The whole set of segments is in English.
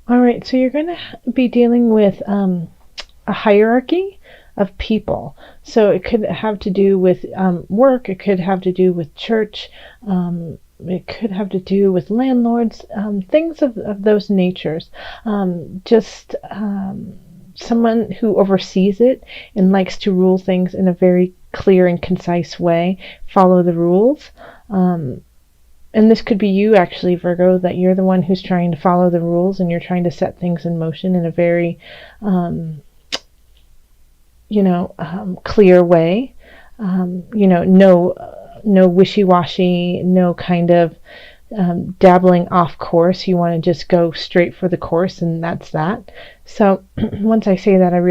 All right, so you're going to be dealing with a hierarchy of people. So it could have to do with work, it could have to do with church, it could have to do with landlords, things of those natures. Just someone who oversees it and likes to rule things in a very clear and concise way, follow the rules. And this could be you actually, Virgo, that you're the one who's trying to follow the rules and you're trying to set things in motion in a very, clear way. No wishy-washy, no kind of dabbling off course. You want to just go straight for the course, and that's that. So once I say that, that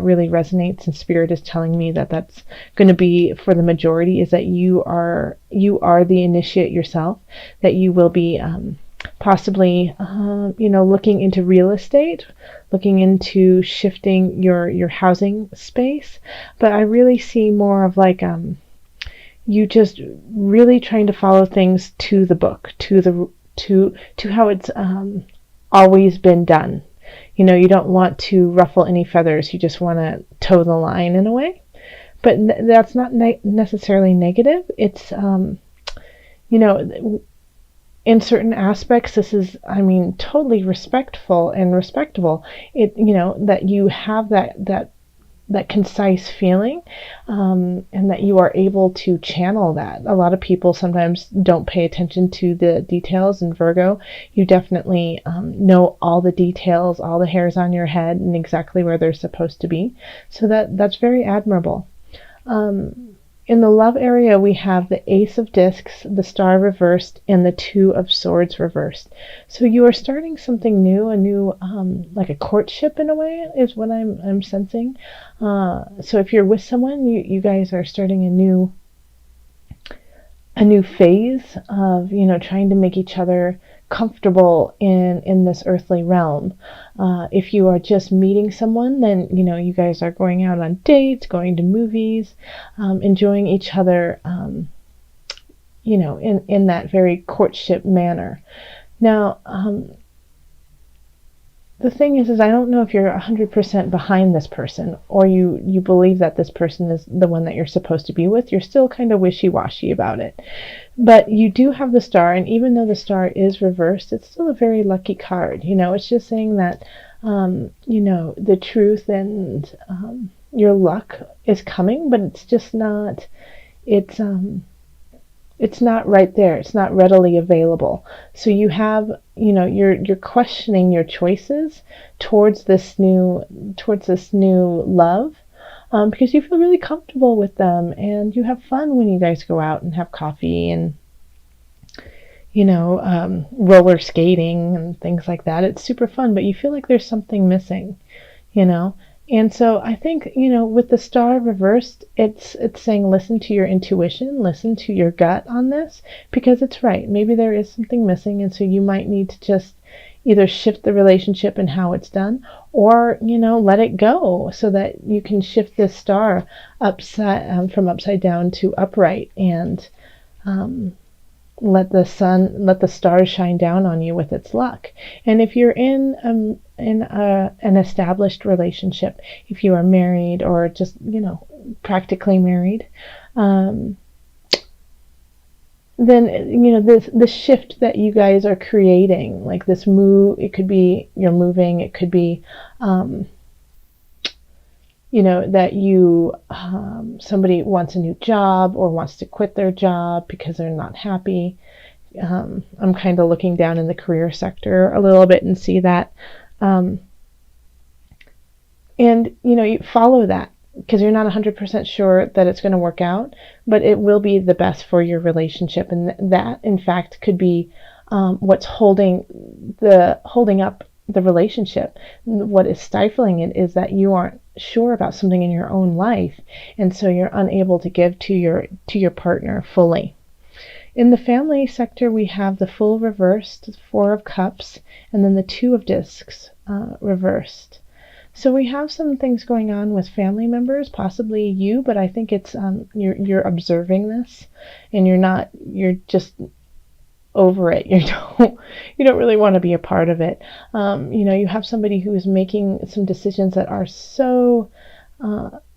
really resonates, and Spirit is telling me that that's going to be for the majority, is that you are the initiate yourself, that you will be possibly looking into real estate, looking into shifting your housing space. But I really see more of like you just really trying to follow things to the book, to how it's always been done. You don't want to ruffle any feathers. You just want to toe the line in a way. But that's not necessarily negative. It's in certain aspects, this is, totally respectful and respectable. That you have that concise feeling, and that you are able to channel that. A lot of people sometimes don't pay attention to the details. In Virgo, you definitely know all the details, all the hairs on your head, and exactly where they're supposed to be. So that's very admirable. In the love area, we have the Ace of Discs, the Star reversed, and the Two of Swords reversed. So you are starting something new, a new, like a courtship in a way, is what I'm sensing. So if you're with someone, you guys are starting a new phase of trying to make each other comfortable in this earthly realm. If you are just meeting someone, then you guys are going out on dates, going to movies, enjoying each other, in that very courtship manner. Now, the thing is I don't know if you're 100% behind this person, or you believe that this person is the one that you're supposed to be with. You're still kind of wishy-washy about it. But you do have the Star, and even though the Star is reversed, it's still a very lucky card. It's just saying that, the truth and your luck is coming, but it's just not, it's not right there. It's not readily available. So you have, you're questioning your choices towards this new love, because you feel really comfortable with them, and you have fun when you guys go out and have coffee and roller skating and things like that. It's super fun, but you feel like there's something missing, And so I think, with the Star reversed, it's saying listen to your intuition, listen to your gut on this, because it's right. Maybe there is something missing, and so you might need to just either shift the relationship and how it's done, or, let it go so that you can shift this Star from upside down to upright, and let the stars shine down on you with its luck. And if you're in an established relationship, if you are married or just practically married, then the shift that you guys are creating, like this move, it could be you're moving, it could be that somebody wants a new job or wants to quit their job because they're not happy. I'm kind of looking down in the career sector a little bit and see that. And you follow that because you're not 100% sure that it's going to work out, but it will be the best for your relationship. And that, in fact, could be what's holding up the relationship. What is stifling it is that you aren't sure about something in your own life, and so you're unable to give to your partner fully. In the family sector, we have the Fool reversed, the Four of Cups, and then the Two of Discs reversed. So we have some things going on with family members, possibly you, but I think it's you're observing this, and you're just over it. You don't really want to be a part of it. You have somebody who is making some decisions that are so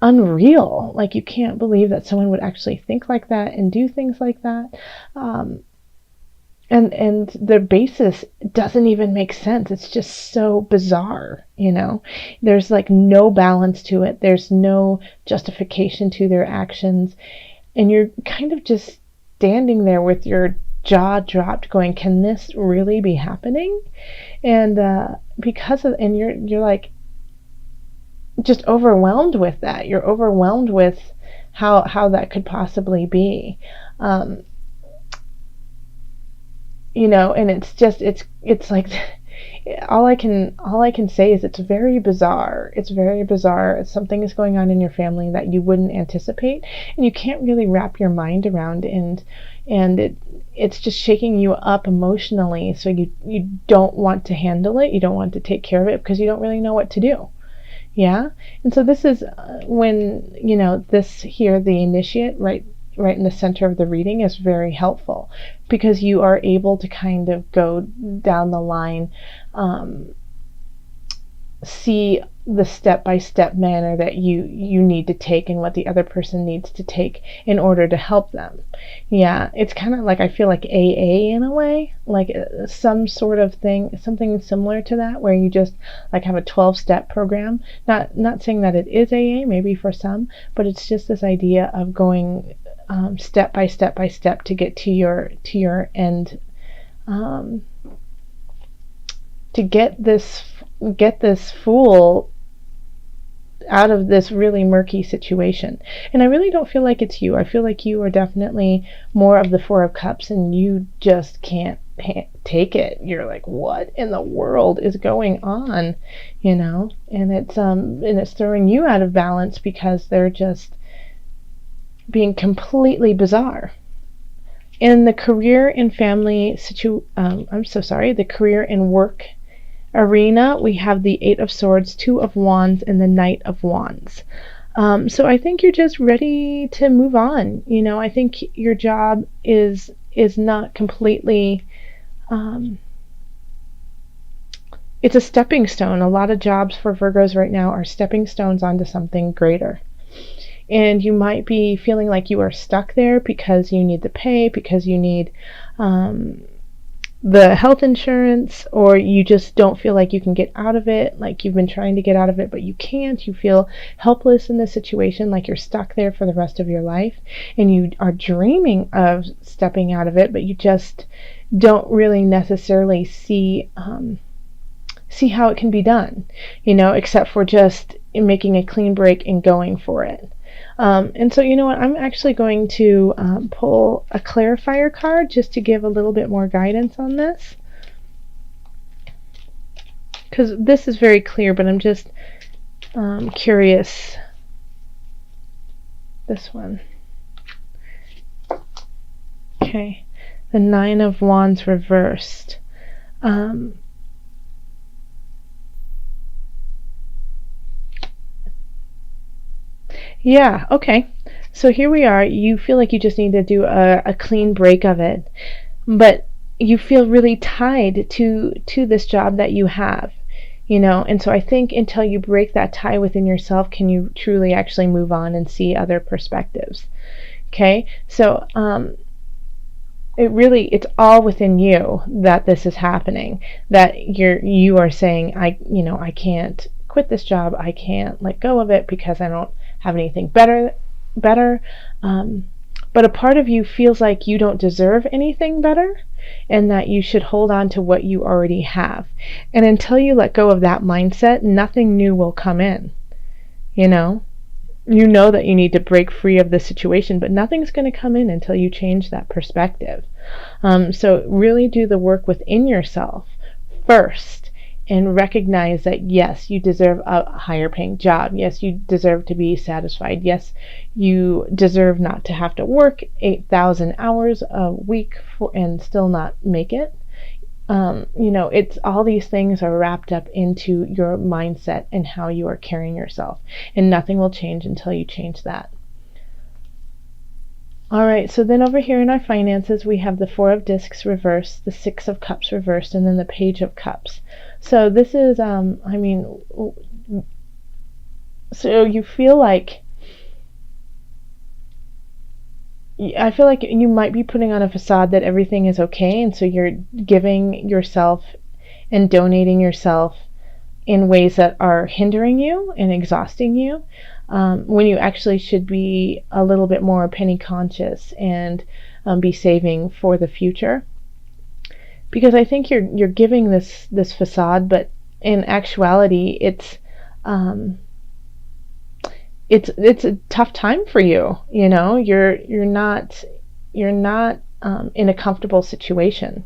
unreal. Like, you can't believe that someone would actually think like that and do things like that. And the basis doesn't even make sense. It's just so bizarre. There's like no balance to it. There's no justification to their actions. And you're kind of just standing there with your jaw dropped going, can this really be happening? And you're like just overwhelmed with that. You're overwhelmed with how that could possibly be. And it's like all I can say is it's very bizarre. It's very bizarre. Something is going on in your family that you wouldn't anticipate, and you can't really wrap your mind around, and it's just shaking you up emotionally. So you don't want to handle it. You don't want to take care of it because you don't really know what to do. Yeah. And so this is when this here, the initiate, right in the center of the reading, is very helpful, because you are able to kind of go down the line, see the step-by-step manner that you need to take and what the other person needs to take in order to help them. Yeah, it's kind of like, I feel like AA in a way, like some sort of thing, something similar to that, where you just like have a 12-step program. Not saying that it is AA, maybe for some, but it's just this idea of going step by step by step to get to your end, to get this fool out of this really murky situation. And I really don't feel like it's you. I feel like you are definitely more of the Four of Cups, and you just can't take it. You're like, what in the world is going on? And it's throwing you out of balance because they're just being completely bizarre. In the career and family the career and work arena, we have the Eight of Swords, Two of Wands, and the Knight of Wands. So I think you're just ready to move on. I think your job is not completely, it's a stepping stone. A lot of jobs for Virgos right now are stepping stones onto something greater. And you might be feeling like you are stuck there because you need the pay, because you need the health insurance, or you just don't feel like you can get out of it, like you've been trying to get out of it, but you can't. You feel helpless in this situation, like you're stuck there for the rest of your life, and you are dreaming of stepping out of it, but you just don't really necessarily see how it can be done, except for just making a clean break and going for it. And so, what, I'm actually going to pull a clarifier card just to give a little bit more guidance on this, because this is very clear, but I'm just curious. This one. Okay. The Nine of Wands reversed. Yeah, okay. So here we are. You feel like you just need to do a clean break of it, but you feel really tied to this job that you have, and so I think until you break that tie within yourself, can you truly actually move on and see other perspectives. Okay, so it's all within you that this is happening, that you are saying, I can't quit this job, I can't let go of it because I don't have anything better, but a part of you feels like you don't deserve anything better, and that you should hold on to what you already have. And until you let go of that mindset, nothing new will come in. You know that you need to break free of the situation, but nothing's going to come in until you change that perspective. So really do the work within yourself first, and recognize that yes, you deserve a higher paying job. Yes, you deserve to be satisfied. Yes, you deserve not to have to work 8,000 hours a week and still not make it. It's all these things are wrapped up into your mindset and how you are carrying yourself, and nothing will change until you change that. All right, so then over here in our finances, we have the Four of Discs reversed, the Six of Cups reversed, and then the Page of Cups. So this is, so you feel like, I feel like you might be putting on a facade that everything is okay, and so you're giving yourself and donating yourself in ways that are hindering you and exhausting you, when you actually should be a little bit more penny conscious and be saving for the future. Because I think you're giving this facade, but in actuality, it's a tough time for you. You know, you're not in a comfortable situation,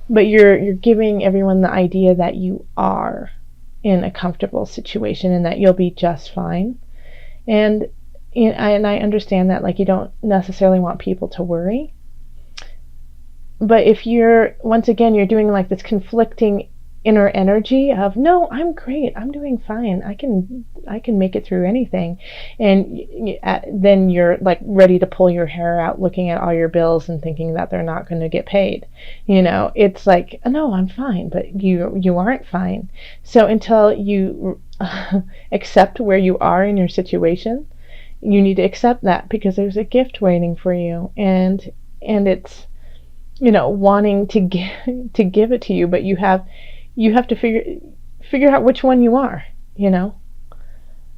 but you're giving everyone the idea that you are in a comfortable situation and that you'll be just fine. And I understand that, like, you don't necessarily want people to worry, but if you're, once again, you're doing like this conflicting inner energy of, no, I'm great, I'm doing fine, I can make it through anything, and then you're like ready to pull your hair out looking at all your bills and thinking that they're not going to get paid. You know, it's like, no, I'm fine, but you aren't fine. So until you accept where you are in your situation, you need to accept that, because there's a gift waiting for you, and it's, you know, wanting to give it to you, but you have to figure out which one you are, you know?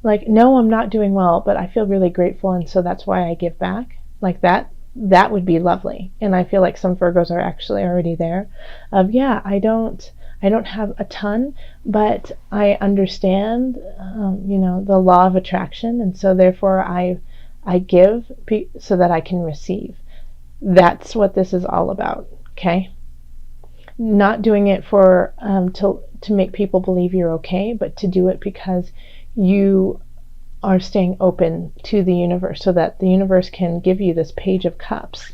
Like, no, I'm not doing well, but I feel really grateful, and so that's why I give back. Like that would be lovely. And I feel like some Virgos are actually already there of, yeah, I don't have a ton, but I understand, you know, the law of attraction, and so therefore I give so that I can receive. That's what this is all about, okay? Not doing it for to make people believe you're okay, but to do it because you are staying open to the universe, so that the universe can give you this Page of Cups,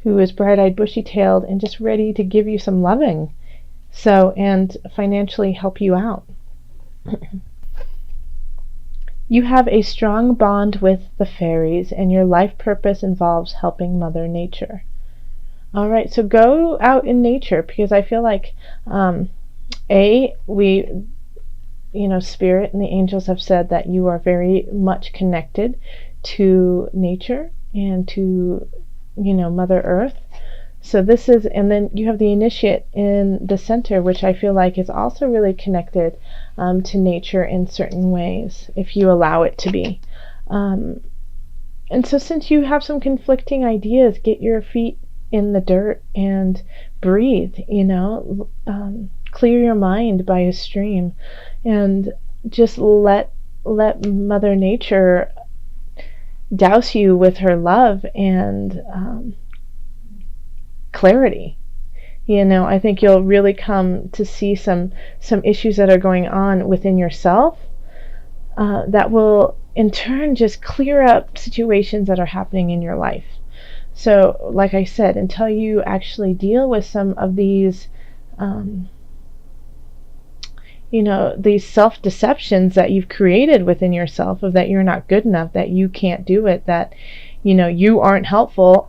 who is bright-eyed, bushy-tailed, and just ready to give you some loving, so, and financially help you out. You have a strong bond with the fairies, and your life purpose involves helping Mother Nature. All right, so go out in nature, because I feel like, Spirit and the angels have said that you are very much connected to nature and to, Mother Earth. So this is, and then you have the initiate in the center, which I feel like is also really connected to nature in certain ways, if you allow it to be. And so since you have some conflicting ideas, get your feet in the dirt and breathe, clear your mind by a stream, and just let Mother Nature douse you with her love and clarity. I think you'll really come to see some issues that are going on within yourself that will in turn just clear up situations that are happening in your life. So, like I said, until you actually deal with some of these these self-deceptions that you've created within yourself, of that you're not good enough, that you can't do it, that you aren't helpful,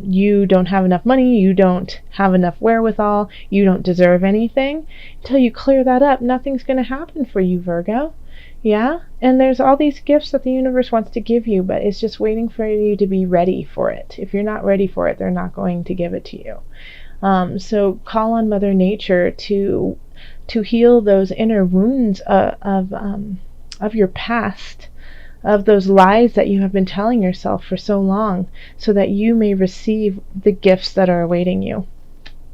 you don't have enough money, you don't have enough wherewithal, you don't deserve anything. Until you clear that up, nothing's going to happen for you, Virgo. Yeah? And there's all these gifts that the universe wants to give you, but it's just waiting for you to be ready for it. If you're not ready for it, they're not going to give it to you. So call on Mother Nature to heal those inner wounds of your past, of those lies that you have been telling yourself for so long, so that you may receive the gifts that are awaiting you.